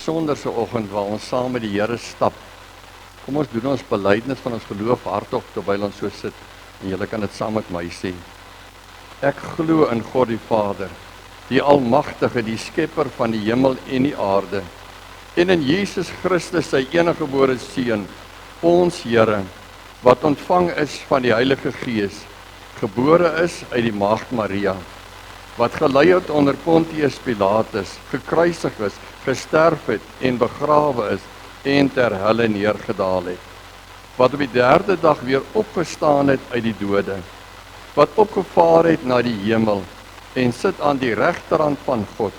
besonderse oggend waar ons saam met die Here stap. Kom ons doen ons belydenis van ons geloof hardop terwyl ons so sit. En julle kan dit saam met my sê. Ek glo in God die Vader, die Almagtige, die Skepper van die hemel en die aarde, en in Jesus Christus, sy eniggebore Seun, ons Here, wat ontvang is van die Heilige Gees, gebore is uit die Maagd Maria, wat gelei het onder Pontius Pilatus, gekruisig is, gesterf het en begrawe is en ter helle neergedaal het, wat op die derde dag weer opgestaan het uit die dode, wat opgevaar het na die hemel en sit aan die regterhand van God,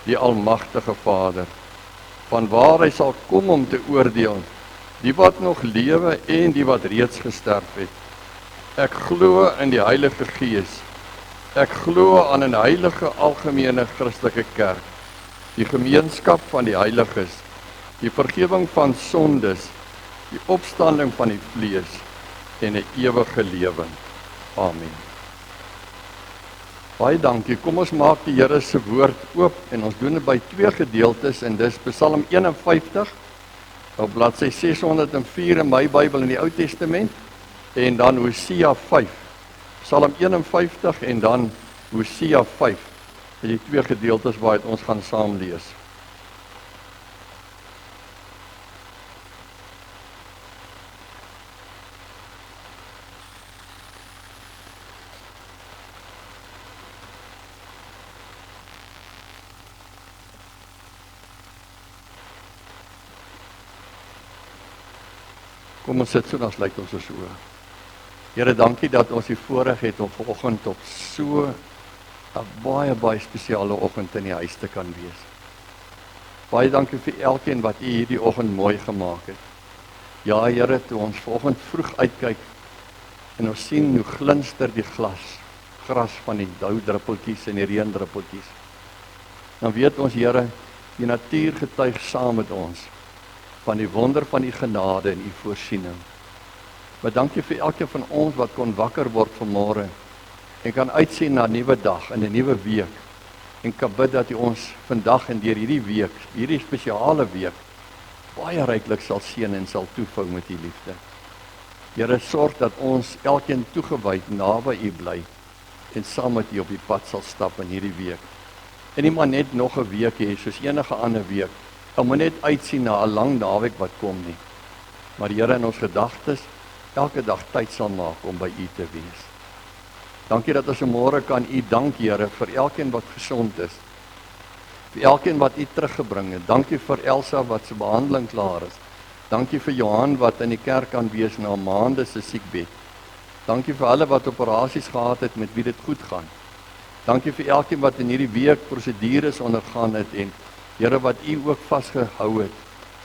die Almagtige Vader, vanwaar hy sal kom om te oordeel, die wat nog lewe en die wat reeds gesterf het. Ek glo in die Heilige Gees. Ek glo aan 'n heilige algemene Christelike kerk, die gemeenskap van die heiliges, die vergifnis van sondes, die opstanding van die vlees en 'n ewige lewe. Amen. Baie dankie. Kom ons maak die Here se woord oop en ons doen dit by twee gedeeltes en dis Psalm 51 op bladsy 604 in my Bybel in die Ou Testament en dan Hosea 5. Psalm 51 en dan Hosea 5. Dit is die twee gedeeltes waaruit ons gaan saam lees. Kom ons sit so, dan sluit ons ons oë. Here, dankie dat ons die voorreg het om vanoggend op so 'n baie spesiale oggend in die huis te kan wees. Baie dankie vir elkeen wat U hierdie oggend mooi gemaak het. Ja, Here, toe ons vanoggend vroeg uitkyk en ons sien hoe glinster die gras van die doudruppeltjies en die reendruppeltjies. Dan weet ons, Here, die natuur getuig saam met ons van die wonder van U genade en U voorsiening. Maar dankie vir elkeen van ons wat kon wakker word vanmôre en kan uitsien na 'n nuwe dag en 'n nuwe week. En kan bid dat U ons vandag en deur hierdie week, hierdie spesiale week, baie ryklik sal seën en sal toevou met U liefde. Here, sorg dat ons elkeen toegewy naby U bly en saam met U op die pad sal stap in hierdie week. En nie maar net nog 'n week hê soos enige ander week. Ons moet net uitsien na 'n lang naweek wat kom nie. Maar Here, in ons gedagtes elke dag tyd sal maak om by U te wees. Dankie dat ons môre kan U dank, Here, vir elkeen wat gesond is. Vir elkeen wat U teruggebring het. Dankie vir Elsa wat se behandeling klaar is. Dankie vir Johan wat in die kerk kan wees na maande se siekbed. Dankie vir alle wat operasies gehad het met wie dit goed gaan. Dankie vir elkeen wat in hierdie week prosedures ondergaan het en Here, wat U ook vasgehou het.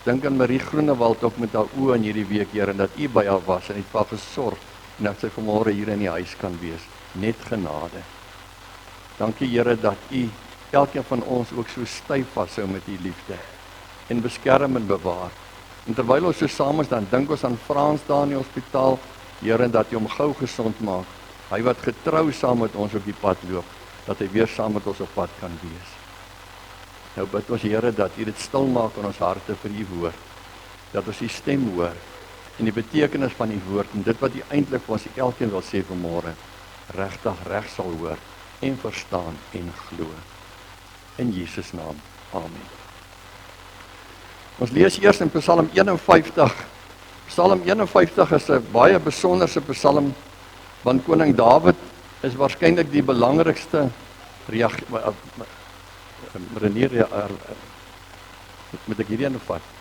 Dink aan Marie Groenewald ook met haar oë in hierdie week, Here, en dat U by haar was en het vir haar gesorg en dat sy vanmôre hier in die huis kan wees. Net genade. Dankie, Here, dat U elkeen van ons ook so styf vashou met U liefde en beskerm en bewaar. En terwyl ons so saam is, dan dink ons aan Frans daar in die hospitaal, Here, dat U hom gou gesond maak. Hy wat getrou saam met ons op die pad loop, dat hy weer saam met ons op pad kan wees. Nou bid ons, Here, dat U dit stil maak in ons harte vir U woord. Dat ons U stem hoor en die betekenis van U woord en dit wat U eintlik vir ons elkeen wil sê vanmôre, regtig reg sal hoor en verstaan en glo. In Jesus naam. Amen. Ons lees eers in Psalm 51. Psalm 51 is 'n baie besonderse psalm want koning Dawid is waarskynlik die belangrikste Renier, moet ek hierdie aan vat?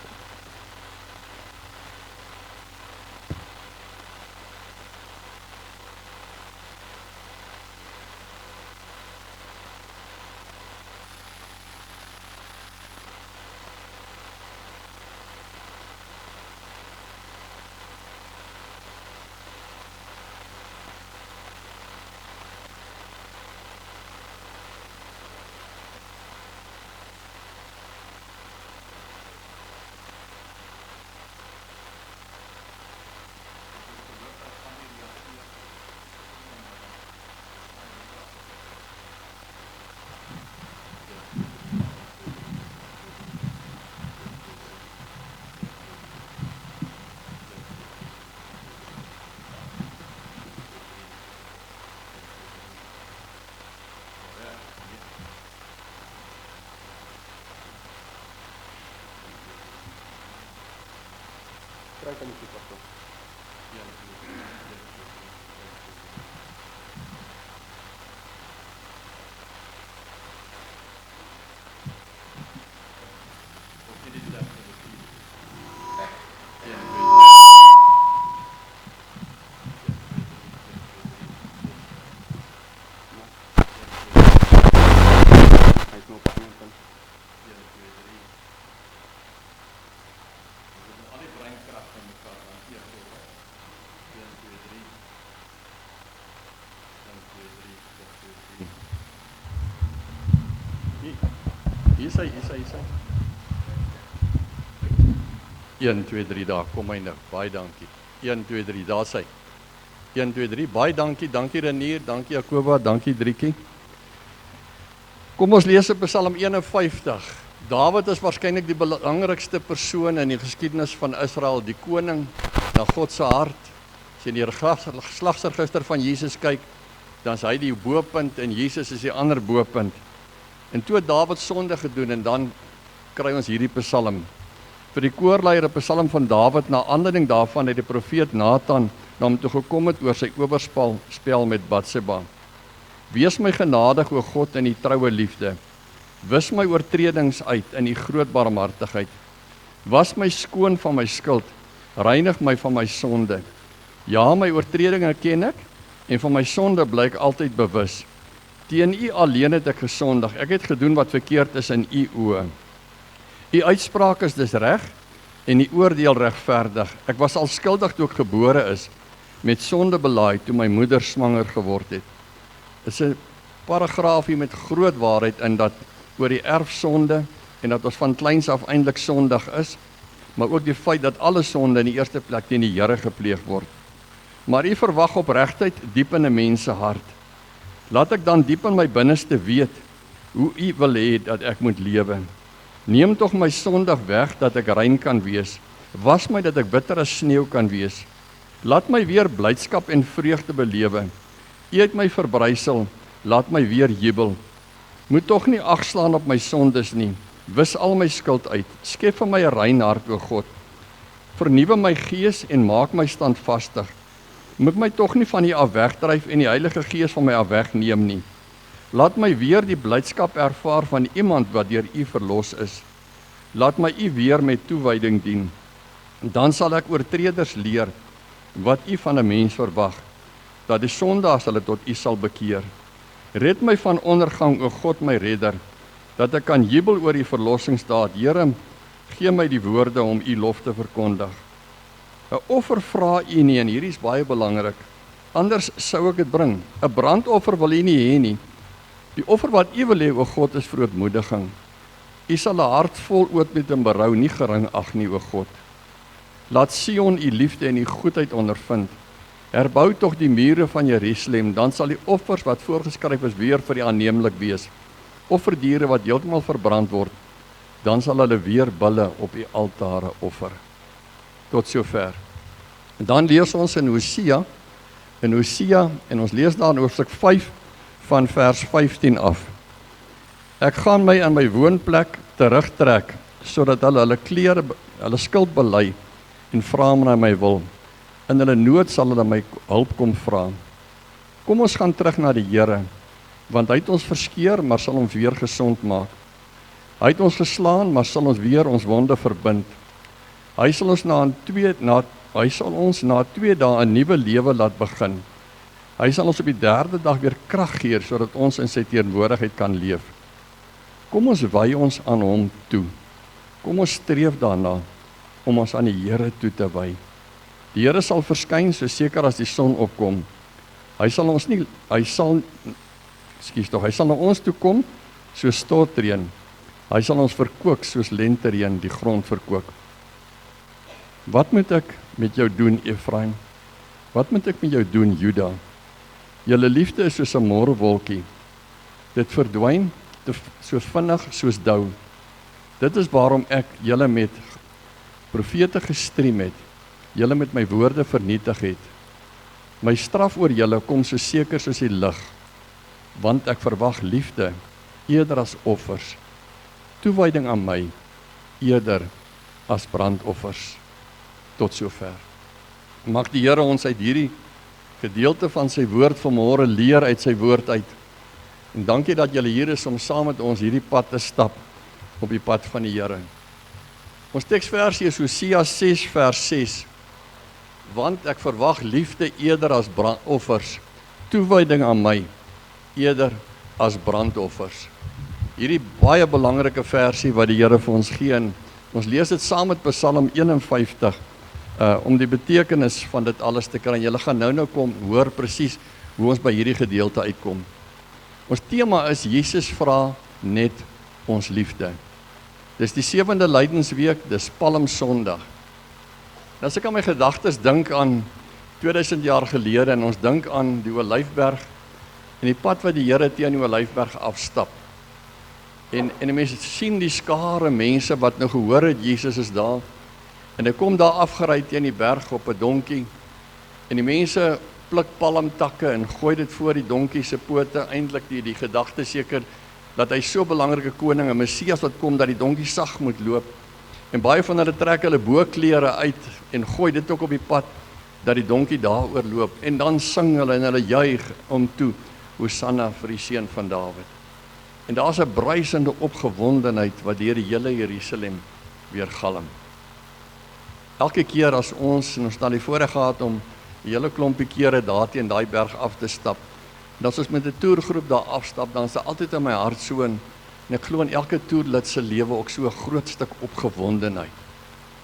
Kyk aan die toepassing. Hier is hy. 1, 2, 3 daar, kom hy nou, baie dankie. 1, 2, 3, daar is hy. 1, 2, 3, baie dankie Renier, dankie Jakoba, dankie Driekie. Kom ons lees op Psalm 51. Dawid is waarskynlik die belangrikste persoon in die geskiedenis van Israel, die koning na God se hart. As jy in die geslagsregister van Jesus kyk, dan is hy die bopunt en Jesus is die ander bopunt. En toe het Dawid sonde gedoen en dan kry ons hierdie Psalm. Vir die koorleier 'n Psalm van Dawid, na aanleiding daarvan het die profeet Nathan na hom toe gekom het oor sy oorspel met Batseba. Wees my genadig, o God, in die troue liefde. Wis my oortredings uit in die groot barmhartigheid. Was my skoon van my skuld, reinig my van my sonde. Ja, my oortredinge ken ek en van my sonde bly ek altyd bewus. Teen U alleen het ek gesondig. Ek het gedoen wat verkeerd is in U oë. U uitspraak is dus reg en die oordeel regverdig. Ek was al skuldig toe ek gebore is, met sonde belaaid toe my moeder swanger geword het. Dit is 'n paragraaf hier met groot waarheid in dat oor die erfsonde en dat ons van kleins af eintlik sondig is, maar ook die feit dat alle sonde in die eerste plek teen die Here gepleeg word. Maar U verwag opregtheid diep in 'n mens se hart. Laat ek dan diep in my binneste weet hoe U wil hê dat ek moet lewe. Neem tog my sondig weg dat ek rein kan wees. Was my dat ek bitter as sneeu kan wees. Laat my weer blydskap en vreugde belewe. U het my verbrysel, laat my weer jubel. Moet tog nie ag slaan op my sondes nie. Wis al my skuld uit. Skep vir my 'n rein hart, o God. Vernuwe my gees en maak my standvastig. Moet my tog nie van U af wegdryf en die Heilige Gees van my af wegneem nie. Laat my weer die blydskap ervaar van iemand wat deur U verlos is. Laat my U weer met toewyding dien. Dan sal ek oortreders leer wat U van 'n mens verwag, dat die sondaars hulle tot U sal bekeer. Red my van ondergang, o God my redder, dat ek kan jubel oor die verlossingsdaad. Here, gee my die woorde om U lof te verkondig. 'n Offer vra U nie, en hierdie is baie belangrik. Anders sou ek dit bring. 'n Brandoffer wil U nie hê nie. Die offer wat U wil hê, o God, is verootmoediging. U sal 'n hart vol ootmoed en berou nie gering ag nie, o God. Laat Sion U liefde en U goedheid ondervind. Herbou tog die mure van Jerusalem, dan sal die offers wat voorgeskryf is weer vir U aanneemlik wees. Offerdiere wat heeltemal verbrand word, dan sal hulle weer bulle op U altare offer. Tot sover. Dan lees ons in Hosea, en ons lees daar in hoofstuk 5 van vers 15 af. Ek gaan my in my woonplek terugtrek, sodat hulle skuld bely en vra na my wil. In hulle nood sal hulle my hulp kom vra. Kom ons gaan terug na die Here, want hy het ons verskeur, maar sal ons weer gesond maak. Hy het ons geslaan, maar sal ons weer ons wonde verbind. Hy sal ons na 2 dae 'n nuwe lewe laat begin. Hy sal ons op die 3de dag weer krag gee, sodat ons in sy teenwoordigheid kan leef. Kom ons wy ons aan hom toe. Kom ons streef daarna om ons aan die Here toe te wy. Die Here sal verskyn so seker as die son opkom. Hy sal na ons toe kom soos stortreën. Hy sal ons verkoop soos lentereën die grond verkoop. Wat moet ek met jou doen, Efraim? Wat moet ek met jou doen, Juda? Julle liefde is soos 'n môrewolkie. Dit verdwyn so vinnig soos dou. Dit is waarom ek julle met profete gestrem het, julle met my woorde vernietig het. My straf oor julle kom so seker soos die lig, want ek verwag liefde eerder as offers, toewyding aan my eerder as brandoffers. tot sover. Mag die Here ons uit hierdie gedeelte van sy woord vanmôre leer uit sy woord uit. En dankie dat julle hier is om saam met ons hierdie pad te stap op die pad van die Here. Ons teksversie is Hosea 6 vers 6. Want ek verwag liefde eerder as brandoffers, toewyding aan my eerder as brandoffers. Hierdie baie belangrike versie wat die Here vir ons gee, en ons lees dit saam met Psalm 51 om die betekenis van dit alles te kry. En julle gaan nou kom hoor presies hoe ons by hierdie gedeelte uitkom. Ons tema is Jesus vra net ons liefde. Dis die 7de Lydensweek, dis Palm Sondag. En as ek aan my gedagtes dink aan 2000 jaar gelede en ons dink aan die Olyfberg en die pad wat die Here teen die Olyfberg afstap. En die mense sien die skare mense wat nou gehoor het Jesus is daar. En hy kom daar afgery teen die berg op 'n donkie. En die mense pluk palmtakke en gooi dit voor die donkie se pote. Eintlik die gedagte seker dat hy so belangrike koning, 'n Messias wat kom, dat die donkie sag moet loop. En baie van hulle trek hulle boklere uit en gooi dit ook op die pad, dat die donkie daaroor loop. En dan sing hulle en hulle juig om toe, Hosanna vir die seun van Dawid. En daar's 'n bruisende opgewondenheid wat deur die hele Jerusalem weer galm. Elke keer as ons dan die voorreg gehad om die hele klompie kere daar teen daai berg af te stap, en as ons met 'n toergroep daar afstap, dan is daar altyd in my hart so, en ek glo in elke toerlid se lewe ook so 'n groot stuk opgewondenheid.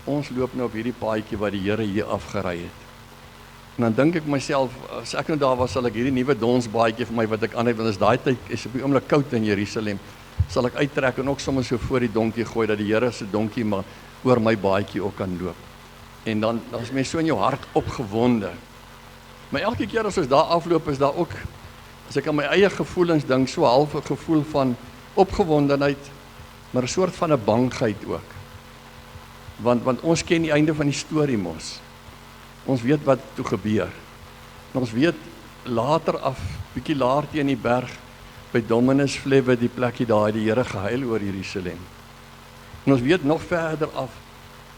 Ons loop nou op hierdie paadjie wat die Here hier afgery het. En dan dink ek myself, as ek nou daar was, sal ek hierdie nuwe donsbaadjie vir my wat ek aan het, want as daai tyd is op die oomblik koud in Jerusalem, sal ek uittrek en ook sommer so voor die donkie gooi, dat die Here se donkie maar oor my baadjie ook kan loop. En dan is my so in jou hart opgewonde. Maar elke keer as ons daar afloop, is daar ook, as ek aan my eie gevoelens dink, so half 'n gevoel van opgewondenheid, maar 'n soort van 'n bangheid ook. Want ons ken die einde van die storie mos. Ons weet wat toe gebeur. En ons weet later af, bietjie laer teen die berg, by Dominus Fleve, die plekkie daar, die Here gehuil oor Jerusalem. En ons weet nog verder af,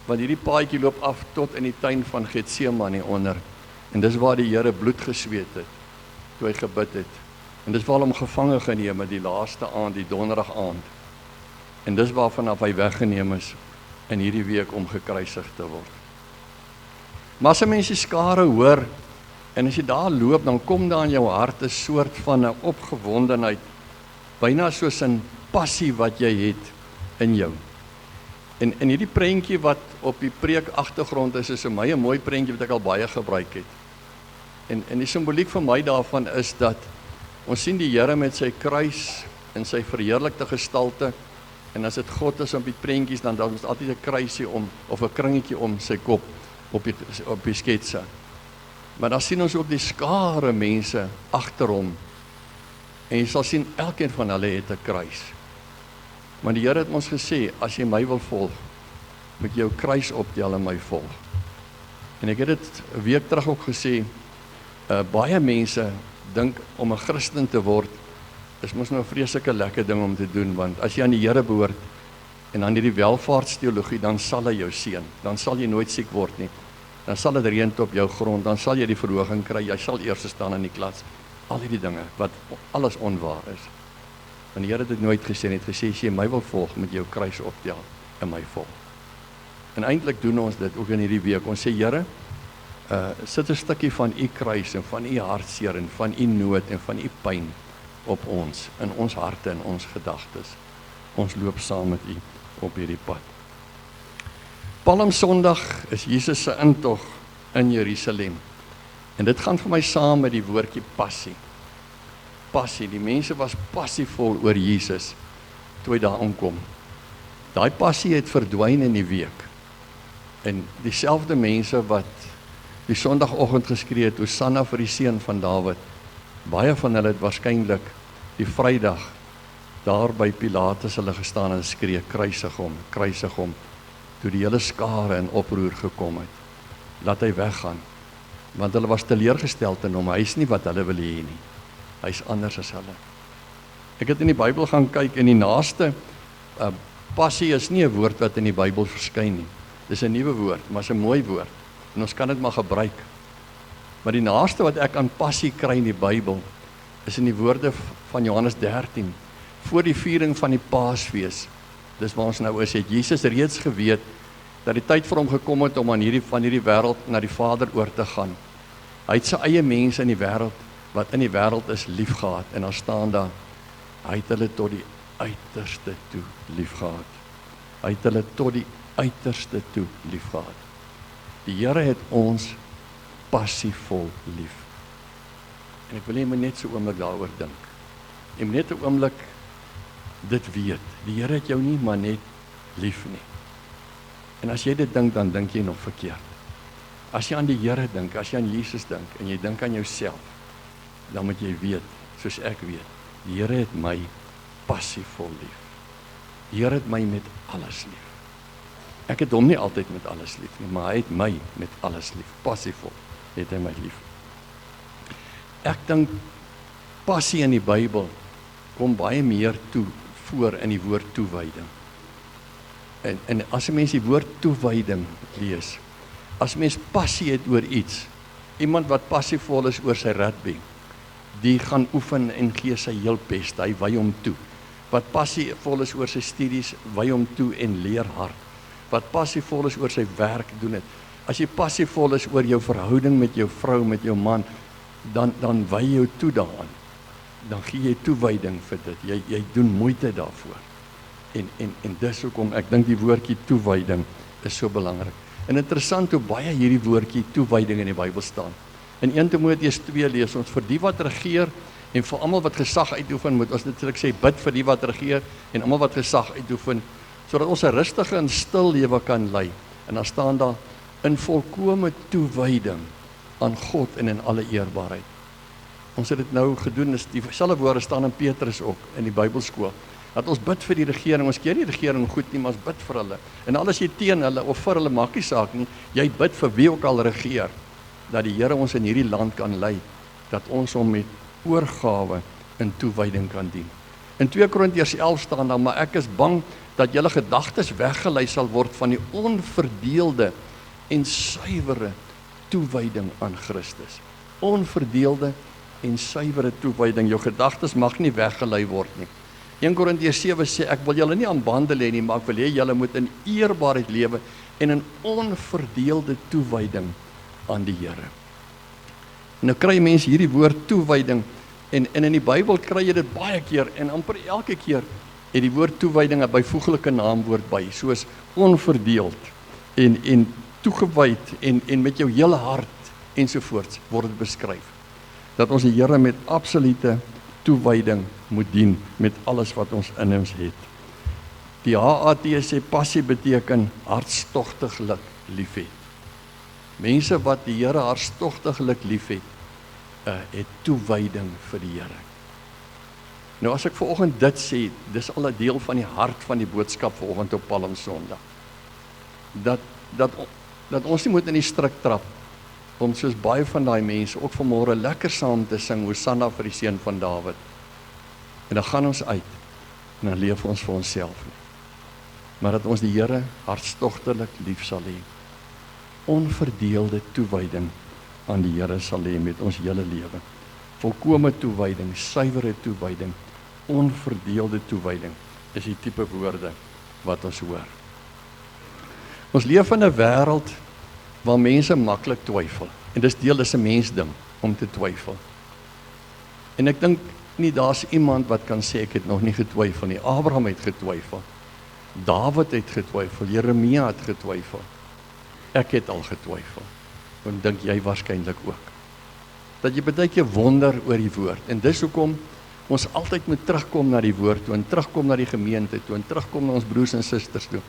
want hierdie paadjie loop af tot in die tuin van Getsemane onder. En dis waar die Here bloed gesweet het, toe hy gebid het. En dis waar hom gevange geneem het die laaste aand, die donderdag aand. En dis waarvan hy weggeneem is in hierdie week om gekruisig te word. Maar as 'n mens die skare hoor, en as jy daar loop, dan kom daar in jou hart 'n soort van 'n opgewondenheid, byna soos 'n passie wat jy het in jou. En hierdie prentjie wat op die preek agtergrond is vir my 'n mooi prentjie wat ek al baie gebruik het. En die simboliek vir my daarvan is dat ons sien die Here met sy kruis en sy verheerlikte gestalte, en as dit God is op die prentjies, dan is altyd 'n kruisie om, of 'n kringetjie om sy kop op die sketse. Maar dan sien ons ook die skare mense agter hom, en jy sal sien, elkeen van hulle het 'n kruis. Maar die Here het ons gesê, as jy my wil volg, moet jy jou kruis optel en my volg. En ek het dit 'n week terug ook gesê, baie mense dink om 'n Christen te word, is mos nou 'n vreeslike lekker ding om te doen, want as jy aan die Here behoort, en aan hierdie welvaartsteologie, dan sal hy jou seën, dan sal jy nooit siek word nie, dan sal dit reën op jou grond, dan sal jy die verhoging kry, jy sal eers staan in die klas, al hierdie dinge, wat alles onwaar is. Want die Here het dit nooit gesê, het gesê, as jy my wil volg, moet jy jou kruis optel en my volg. En eintlik doen ons dit ook in hierdie week, ons sê, Here, sit 'n stukkie van u kruis, en van u hartseer, en van u nood, en van u pyn op ons, in ons harte, en ons gedagtes. Ons loop saam met u op hierdie pad. Palm Sondag is Jesus se intog in Jerusalem. En dit gaan vir my saam met die woordjie passie. Passie, die mense was passievol oor Jesus toe hy daar aankom. Daai passie het verdwyn in die week. En dieselfde mense wat die Sondagoggend geskree het, Hosanna vir die seun van Dawid, baie van hulle het waarskynlik die Vrydag daar by Pilatus hulle gestaan en skree, kruisig hom, toe die hele skare in oproer gekom het. Laat hy weggaan, want hulle was teleurgesteld in hom, hy is nie wat hulle wil hê nie. Hy is anders as hulle. Ek het in die Bybel gaan kyk, en die naaste, passie is nie 'n woord wat in die Bybel verskyn nie. Dis 'n nuwe woord, maar is 'n mooi woord. en ons kan dit maar gebruik. Maar die naaste wat ek aan passie kry in die Bybel, is in die woorde van Johannes 13, voor die viering van die Paasfees. Dis waar ons nou is, het Jesus reeds geweet, dat die tyd vir hom gekom het om van hierdie wêreld na die Vader oor te gaan. Hy het sy eie mense in die wêreld, wat in die wêreld is, liefgehad, en daar staan daar, hy het hulle tot die uiterste toe liefgehad. Hy het hulle tot die uiterste toe liefgehad. Die Here het ons passievol lief. En ek wil jy moet net so 'n oomblik daaroor dink. Jy moet net 'n oomblik dit weet. Die Here het jou nie maar net lief nie. En as jy dit dink, dan dink jy nog verkeerd. As jy aan die Here dink, as jy aan Jesus dink, en jy dink aan jouself, dan moet jy weet, soos ek weet, die Here het my passievol lief. Die Here het my met alles lief. Ek het hom nie altyd met alles lief nie, maar hy het my met alles lief. Passievol het hy my lief. Ek dink passie in die Bybel kom baie meer voor in die woord toewyding. En as 'n mens die woord toewyding lees, as mens passie het oor iets, iemand wat passievol is oor sy rugby, die gaan oefen en gee sy heel beste, hy wy hom toe. Wat passievol is oor sy studies, wy hom toe en leer hard. Wat passievol is oor sy werk, doen dit. As jy passievol is oor jou verhouding met jou vrou, met jou man, dan wy jou toe daaraan. Dan gee jy toewyding vir dit. Jy doen moeite daarvoor. En dis hoekom ek dink die woordjie toewyding is so belangrik. En interessant hoe baie hierdie woordjie toewyding in die Bybel staan. In 1 Timoteus 2 lees ons, vir die wat regeer en vir almal wat gesag uitoefen, moet ons natuurlik sê, bid vir die wat regeer en almal wat gesag uitoefen, sodat ons 'n rustige en stil lewe kan lei. En dan staan daar, in volkome toewyding aan God en in alle eerbaarheid. Ons het dit nou gedoen, dieselfde woorde staan in Petrus ook, in die Bybelskool, dat ons bid vir die regering, ons keer die regering goed nie, maar ons bid vir hulle. En al is jy teen hulle, of vir hulle, maak nie saak nie, jy bid vir wie ook al regeer, dat die Here ons in hierdie land kan lei, dat ons hom met oorgawe in toewyding kan dien. In 2 Korintiërs 11 staan daar, maar ek is bang dat julle gedagtes weggelei sal word van die onverdeelde en suiwere toewyding aan Christus. Onverdeelde en suiwere toewyding, jou gedagtes mag nie weggelei word nie. 1 Korintiërs 7 sê, ek wil julle nie aan bande lê nie, maar ek wil hê julle moet in eerbaarheid lewe en in onverdeelde toewyding aan die Here. Nou kry mense hierdie woord toewyding, en in die Bybel kry jy dit baie keer, en amper elke keer het die woord toewyding 'n byvoeglike naamwoord by, soos onverdeeld, en toegewyd, en met jou hele hart, ensovoorts, word dit beskryf. Dat ons die Here met absolute toewyding moet dien, met alles wat ons in ons het. Die HAT sê passie beteken hartstogtiglik liefhet. Mense wat die Here hartstogtiglik liefhet, het toewyding vir die Here. Nou as ek vanoggend dit sê, dis al 'n deel van die hart van die boodskap vanoggend op Palmsondag. Dat ons nie moet in die strik trap, om soos baie van daai mense, ook vanmôre lekker saam te sing, Hosanna vir die seun van Dawid. En dan gaan ons uit, en dan leef ons vir onsself nie. Maar dat ons die Here hartstogtelik lief sal hê. Onverdeelde toewyding aan die Here sal hê met ons hele lewe. Volkome toewyding, suiwere toewyding, onverdeelde toewyding, is die tipe woorde wat ons hoor. Ons leef in 'n wêreld waar mense maklik twyfel, en dis 'n mensding om te twyfel. En ek dink nie daar's iemand wat kan sê ek het nog nie getwyfel nie. Abraham het getwyfel, Dawid het getwyfel, Jeremia het getwyfel, ek het al getwyfel, en dink jy waarskynlik ook. Dat jy baie keer wonder oor die woord, en dis hoekom ons altyd moet terugkom na die woord toe, en terugkom na die gemeente toe, en terugkom na ons broers en susters toe,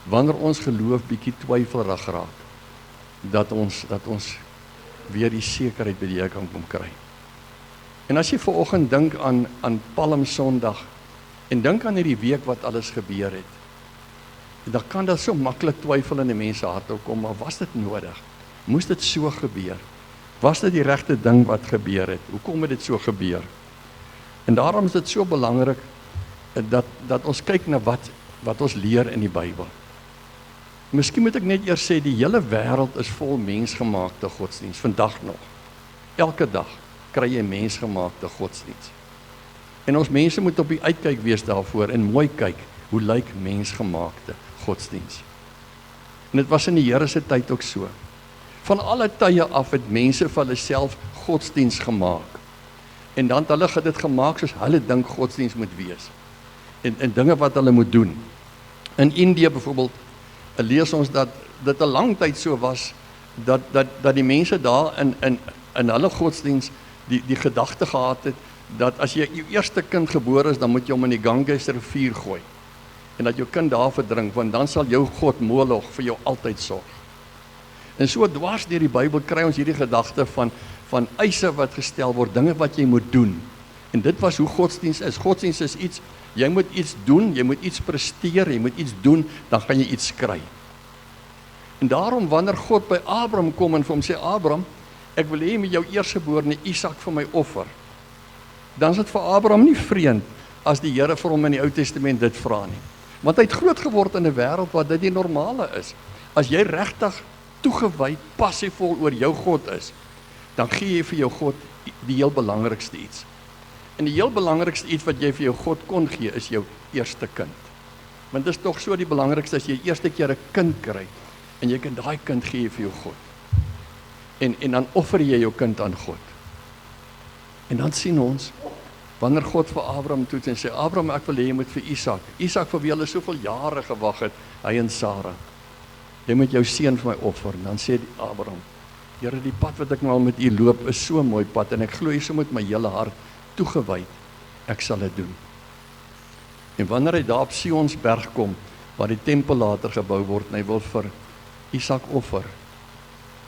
wanneer ons geloof bietjie twyfelrig raak, dat ons weer die sekerheid by die Here kan kom kry. En as jy vanoggend dink aan Palmsondag, en dink aan hierdie week wat alles gebeur het, dan kan daar so maklik twyfel in die mense harte kom, maar was dit nodig? Moes dit so gebeur? Was dit die regte ding wat gebeur het? Hoekom het dit so gebeur? En daarom is dit so belangrik, dat ons kyk na wat ons leer in die Bybel. Miskien moet ek net eers sê, die hele wêreld is vol mensgemaakte godsdiens, vandag nog. Elke dag kry jy mensgemaakte godsdiens. En ons mense moet op die uitkyk wees daarvoor en mooi kyk, hoe lyk mensgemaakte godsdiens. En dit was in die Here se tyd ook so. Van alle tye af het mense vir hulle self godsdiens gemaak. En dan het hulle dit gemaak soos hulle dink godsdiens moet wees. En dinge wat hulle moet doen. In Indië byvoorbeeld, lees ons dat dit 'n lang tyd so was, dat die mense daar in hulle godsdiens die gedagte gehad het, dat as jy jou eerste kind gebore is, dan moet jy hom in die Ganges rivier gooi. En dat jou kind daar verdrink, want dan sal jou God Moloch vir jou altyd sorg. En so dwars deur die Bybel kry ons hierdie gedagte van eise wat gestel word, dinge wat jy moet doen. En dit was hoe godsdiens is. Godsdiens is iets, jy moet iets doen, jy moet iets presteer, jy moet iets doen, dan gaan jy iets kry. En daarom wanneer God by Abraham kom en vir hom sê, Abraham, ek wil hê met jou eerstgeborene Isak vir my offer. Dan is dit vir Abraham nie vreemd as die Here vir hom in die Ou Testament dit vra nie. Want hy het groot geword in 'n wêreld waar dit die normale is. As jy regtig toegewy, passievol oor jou God is, dan gee jy vir jou God die heel belangrikste iets. En die heel belangrikste iets wat jy vir jou God kon gee, is jou eerste kind. Want dit is tog so die belangrikste as jy eerste keer 'n kind kry, en jy kan daai kind gee vir jou God. En dan offer jy jou kind aan God. En dan sien ons, wanneer God vir Abraham toets en sê, Abraham, ek wil hê jy moet vir Isak vir wie hulle soveel jare gewag het, hy en Sara, jy moet jou seun vir my offer. En dan sê die Abraham, Here, die pad wat ek nou al met u loop, is so 'n mooi pad, en ek glo jy so met my hele hart toegewy, ek sal dit doen. En wanneer hy daar op Sionsberg kom, waar die tempel later gebou word, en hy wil vir Isak offer,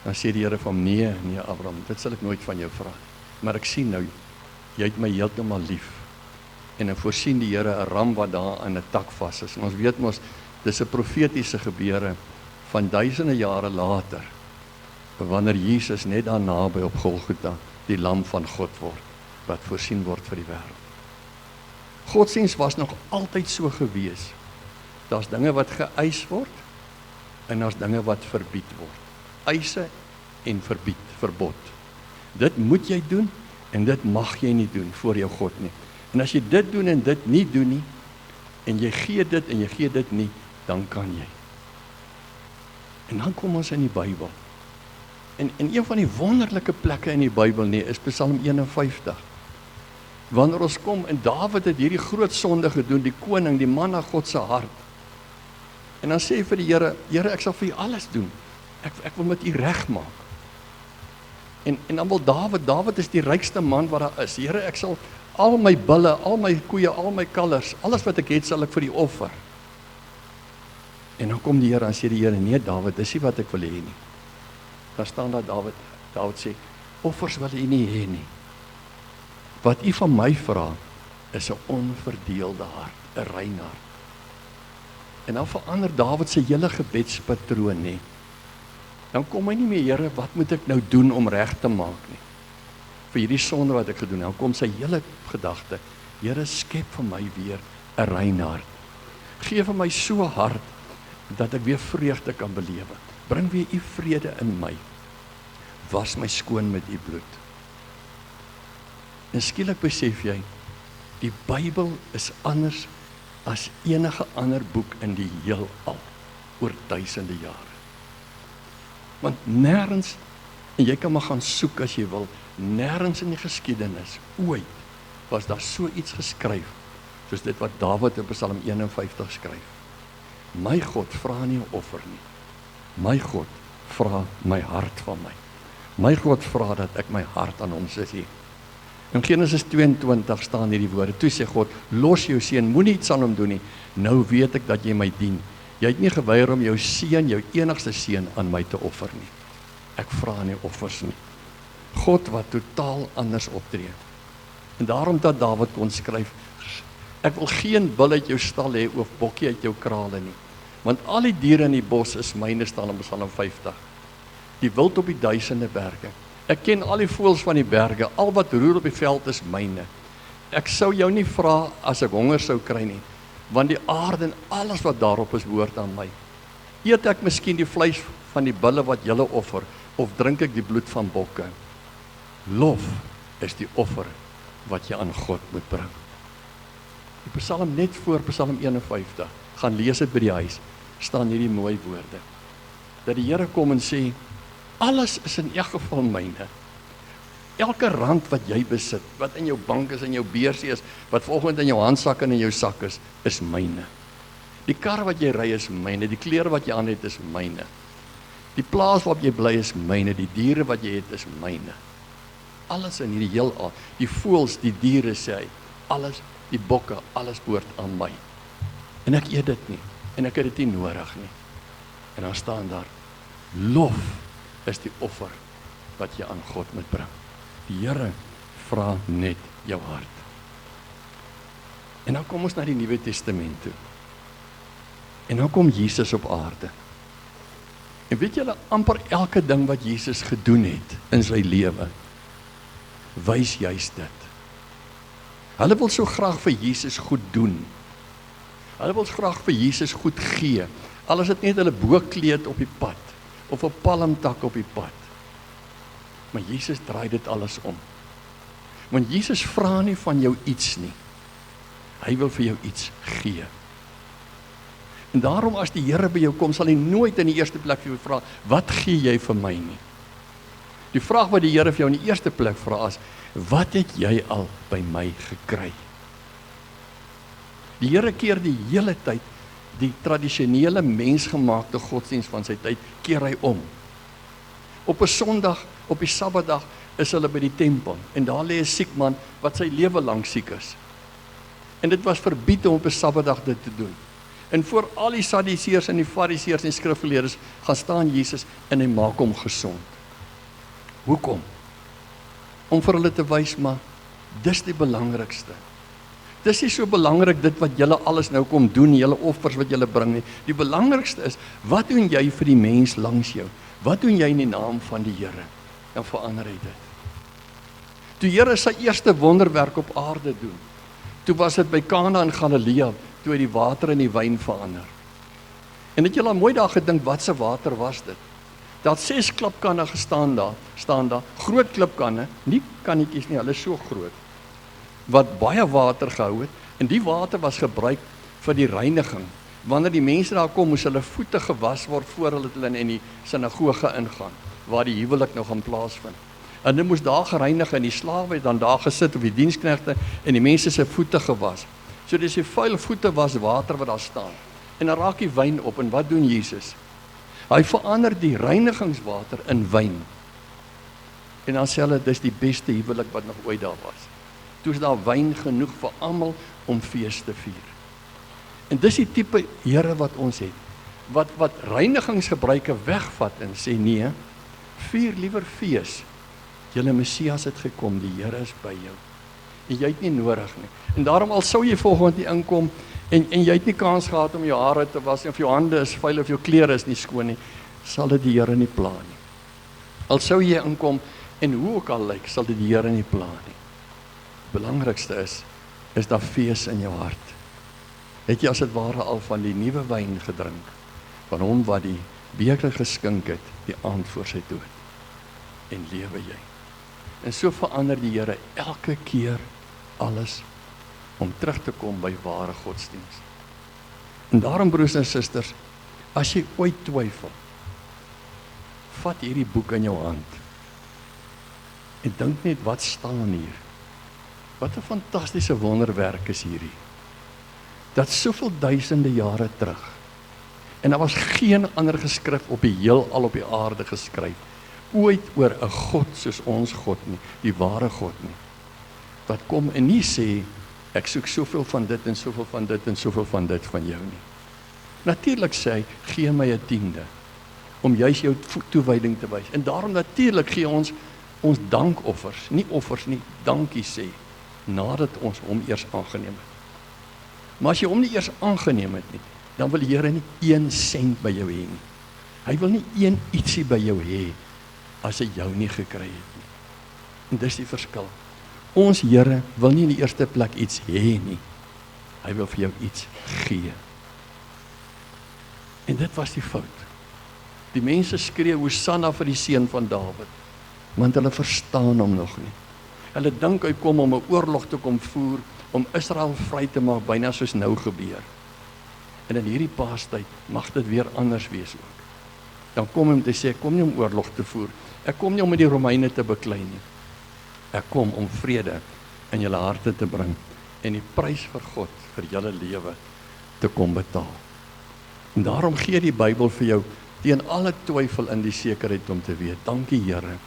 dan sê die Here vir hom, nee Abraham, dit sal ek nooit van jou vra. Maar ek sien nou, jy het my heeltemal lief. En dan voorsien die Here 'n ram wat daar aan 'n tak vas is. En ons weet mos, dis 'n profetiese gebeure van duisende jare later, wanneer Jesus net daar naby op Golgotha die lam van God word, wat voorsien word vir die wêreld. Godsdiens was nog altyd so gewees. Daar's dinge wat geëis word, en daar's dinge wat verbied word. Eise en verbod. Dit moet jy doen, en dit mag jy nie doen voor jou God nie. En as jy dit doen en dit nie doen nie, en jy gee dit en jy gee dit nie, dan kan jy. En dan kom ons in die Bybel. En een van die wonderlike plekke in die Bybel nie, is Psalm 51. Wanneer ons kom, en Dawid het hierdie groot sonde gedoen, die koning, die man na God se hart. En dan sê hy vir die Here, Here, ek sal vir u alles doen. Ek wil met u reg maak. En dan wil Dawid is die rykste man wat daar is. Here, ek sal al my bulle, al my koeie, al my kalvers, alles wat ek het, sal ek vir u offer. En dan kom die Here en sê die Here, nee Dawid, dis nie wat ek wil hê nie. Dan staan daar Dawid sê, offers wil u nie hê nie. Wat u van my vra, is 'n onverdeelde hart, 'n rein hart. En dan verander Dawid se hele gebedspatroon nie. Dan kom hy nie meer, Here, wat moet ek nou doen om reg te maak nie? Vir hierdie sonde wat ek gedoen het, dan kom sy hele gedagte, Here, skep vir my weer 'n rein hart. Gee vir my so 'n hart, dat ek weer vreugde kan belewe. Bring weer u vrede in my. Was my skoon met u bloed. En skielik besef jy, die Bybel is anders as enige ander boek in die heelal, oor duisende jare. Want nêrens, en jy kan maar gaan soek as jy wil, nêrens in die geskiedenis, ooit, was daar so iets geskryf, soos dit wat Dawid in Psalm 51 skryf. My God vra nie 'n offer nie. My God vra my hart van my. My God vra dat ek my hart aan hom gee. In Genesis 22 staan hierdie woorde, toe sê God, los jou seun, moenie iets aan hom doen nie, nou weet ek dat jy my dien. Jy het nie geweier om jou seun, jou enigste seun, aan my te offer nie. Ek vra nie offers nie. God wat totaal anders optree. En daarom dat Dawid kon skryf, ek wil geen bul uit jou stal hê of bokkie uit jou krale nie. Want al die diere in die bos is myne, staan in Psalm 50. Die wild op die duisende berge. Ek ken al die voëls van die berge, al wat roer op die veld is myne. Ek sou jou nie vra as ek honger sou kry nie, want die aarde en alles wat daarop is behoort aan my. Eet ek miskien die vleis van die bulle wat julle offer, of drink ek die bloed van bokke? Lof is die offer wat jy aan God moet bring. Die Psalm net voor Psalm 51, gaan lees dit by die huis, staan hierdie mooi woorde. Dat die Here kom en sê, alles is in elk geval myne. Elke rand wat jy besit, wat in jou bank is, in jou beursie is, wat vanoggend in jou handsak en in jou sak is myne. Die kar wat jy ry is myne, die klere wat jy aan het is myne. Die plaas waarop jy bly is myne, die diere wat jy het is myne. Alles in hierdie heelal, die voëls, die diere sê hy, alles, die bokke, alles behoort aan my. En ek eet dit nie, en ek het dit nie nodig nie. En dan staan daar, lof is die offer wat jy aan God moet bring. Die Here vra net jou hart. En dan kom ons na die Nuwe Testament toe. En dan kom Jesus op aarde. En weet julle, amper elke ding wat Jesus gedoen het in sy lewe, wys juist dit. Hulle wil so graag vir Jesus goed doen. Hulle wil graag vir Jesus goed gee. Al is dit net hulle boekleed op die pad, of 'n palmtak op die pad. Maar Jesus draai dit alles om. Want Jesus vra nie van jou iets nie. Hy wil vir jou iets gee. En daarom as die Here by jou kom, sal hy nooit in die eerste plek vir jou vra, wat gee jy vir my nie? Die vraag wat die Here vir jou in die eerste plek vra is, wat het jy al by my gekry? Die Here keer die hele tyd die tradisionele mensgemaakte godsdienst van sy tyd, keer hy om. Op 'n Sondag, op die Sabbatdag, is hulle by die tempel, en daar lê 'n siek man, wat sy lewe lank siek is. En dit was verbied om op 'n Sabbatdag dit te doen. En voor al die Sadduseërs en die Fariseërs en die skrifgeleerdes, gaan staan Jesus, en hy maak hom gesond. Hoekom? Om vir hulle te wys, maar dis die belangrikste. Dis nie so belangrik dit wat julle alles nou kom doen, julle offers wat julle bring nie. Die belangrikste is, wat doen jy vir die mens langs jou? Wat doen jy in die naam van die Here? Dan verander hy dit. Toe Here sy eerste wonderwerk op aarde doen, toe was dit by Kana in Galilea, toe hy die water in die wyn verander. En het julle al mooi daar gedink, wat se water was dit? Daar 6 klipkanne staan daar, groot klipkanne, nie kannetjies nie, hulle is so groot, wat baie water gehou het, en die water was gebruik vir die reiniging. Wanneer die mense daar kom, moes hulle voete gewas word voor hulle in die sinagoge ingaan, waar die huwelik nou gaan plaasvind. En dit moes daar gereinig, en die slawe het dan daar gesit, of die diensknegte, en die mense se voete gewas. So dis die vuil voete was water wat daar staan. En dan raak die wyn op, en wat doen Jesus? Hy verander die reinigingswater in wyn. En dan sê hulle, dis die beste huwelik wat nog ooit daar was. Toe is daar wyn genoeg vir almal om fees te vier. En dis die tipe Here wat ons het, wat reinigingsgebruike wegvat en sê, nee, vier liever fees. Julle Messias het gekom, die Here is by jou. En jy het nie nodig nie. En daarom al sou jy volgende nie inkom, en jy het nie kans gehad om jou hare te was, of jou hande is vuil, of jou klere is nie skoon nie, sal dit die Here nie pla nie. Al sou jy inkom, en hoe ook al lyk, sal dit die Here nie pla nie. Belangrikste is daar fees in jou hart. Het jy as het ware al van die nuwe wyn gedrink, van hom wat die beker geskink het, die aand voor sy dood, en lewe jy. En so verander die Here elke keer alles, om terug te kom by ware godsdienst. En daarom, broers en susters, as jy ooit twyfel, vat hierdie boek in jou hand, en dink net, wat staan hier? Wat 'n fantastiese wonderwerk is hierdie. Dat soveel duisende jare terug, en daar was geen ander geskrif op die heelal op die aarde geskryf, ooit oor 'n God soos ons God nie, die ware God nie, wat kom en nie sê, ek soek soveel van dit en soveel van dit en soveel van dit van jou nie. Natuurlik sê hy, gee my 'n 10de, om juist jou toewyding te wys. En daarom natuurlik gee ons dankoffers, nie offers nie, dankie sê, nadat ons hom eers aangeneem het. Maar as jy hom nie eers aangeneem het nie, dan wil die Here nie 1 sent by jou hê nie. Hy wil nie 1 ietsie by jou hê, as hy jou nie gekry het nie. En dis die verskil. Ons Here wil nie in die eerste plek iets hê nie. Hy wil vir jou iets gee. En dit was die fout. Die mense skree Hosanna vir die seun van Dawid, want hulle verstaan hom nog nie. Hulle dink hy kom om 'n oorlog te kom voer, om Israel vry te maak, byna soos nou gebeur. En in hierdie Paastyd mag dit weer anders wees ook. Dan kom hy om te sê, ek kom nie om oorlog te voer, ek kom nie om met die Romeine te beklei nie. Ek kom om vrede in julle harte te bring, en die prys vir God, vir julle lewe, te kom betaal. En daarom gee die Bybel vir jou, teen alle twyfel in die sekerheid om te weet, dankie Here,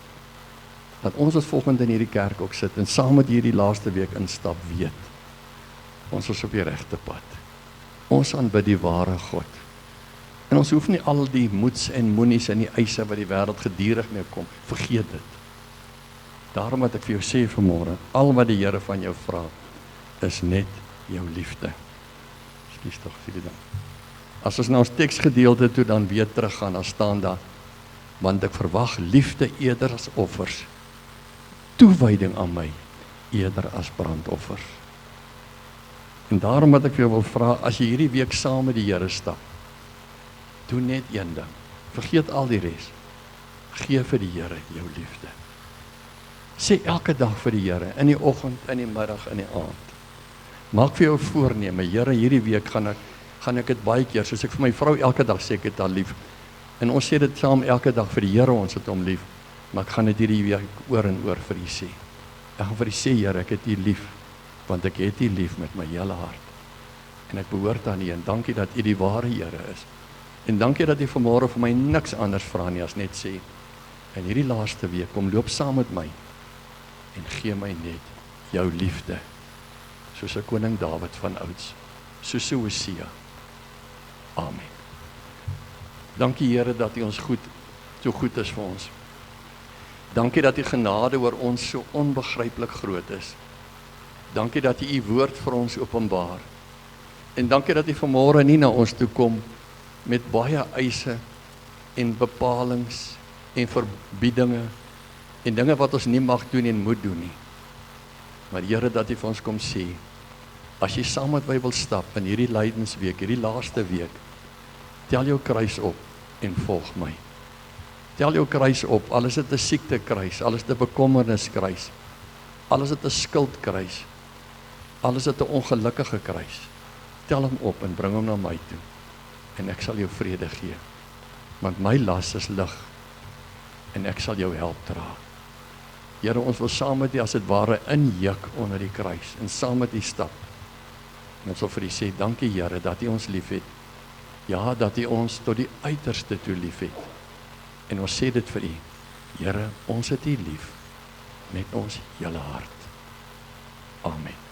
dat ons as volgende in hierdie kerk ook sit, en saam met hierdie laaste week instap weet, ons is op die regte pad. Ons aanbid die ware God. En ons hoef nie al die moeds en moenies en die eise wat die wêreld gedurig mee kom, vergeet dit. Daarom wat ek vir jou sê vanmôre, al wat die Here van jou vra, is net jou liefde. Ekskuus tog vir die ding. As ons na ons teksgedeelte toe dan weer teruggaan, dan staan daar, want ek verwag liefde eerder as offers, toewyding aan my eerder as brandoffers. En daarom wat ek vir jou wil vra, as jy hierdie week saam met die Here stap, doen net een ding, vergeet al die res, gee vir die Here jou liefde. Sê elke dag vir die Here, in die oggend, in die middag, in die aand. Maak vir jou voorneme, Here, hierdie week gaan ek dit baie keer, soos ek vir my vrou elke dag sê, ek het haar lief. En ons sê dit saam elke dag vir die Here, ons het hom lief, maar ek gaan dit hierdie week oor en oor vir u sê. Ek gaan vir u sê, Here, ek het u lief, want ek het u lief met my hele hart. En ek behoort aan u, en dankie dat u die ware Here is. En dankie dat u vanmôre vir my niks anders vra nie, as net sê, en hierdie laaste week, kom loop saam met my, en gee my net jou liefde, soos 'n koning Dawid van ouds, soos 'n Hosea. Amen. Dankie Here dat u ons so goed is vir ons. Dankie dat u genade oor ons so onbegryplik groot is. Dankie dat u woord vir ons openbaar. En dankie dat u vanmôre nie na ons toe kom met baie eise en bepalings en verbiedinge en dinge wat ons nie mag doen en moet doen nie. Maar Here, dat u vir ons kom sê, as jy saam met my wil stap in hierdie lydensweek, hierdie laaste week, tel jou kruis op en volg my. Tel jou kruis op, al is dit 'n siektekruis, al is dit 'n bekommerniskruis, al is dit 'n skuldkruis, al is dit 'n ongelukkige kruis. Tel hom op en bring hom na my toe, en ek sal jou vrede gee, want my las is lig, en ek sal jou help dra. Here, ons wil saam met u as dit ware injuk onder die kruis, en saam met u stap. En ons wil vir u sê, dankie Here, dat u ons lief het. Ja, dat u ons tot die uiterste toe lief het. En ons sê dit vir u, Here, ons het u lief, met ons hele hart. Amen.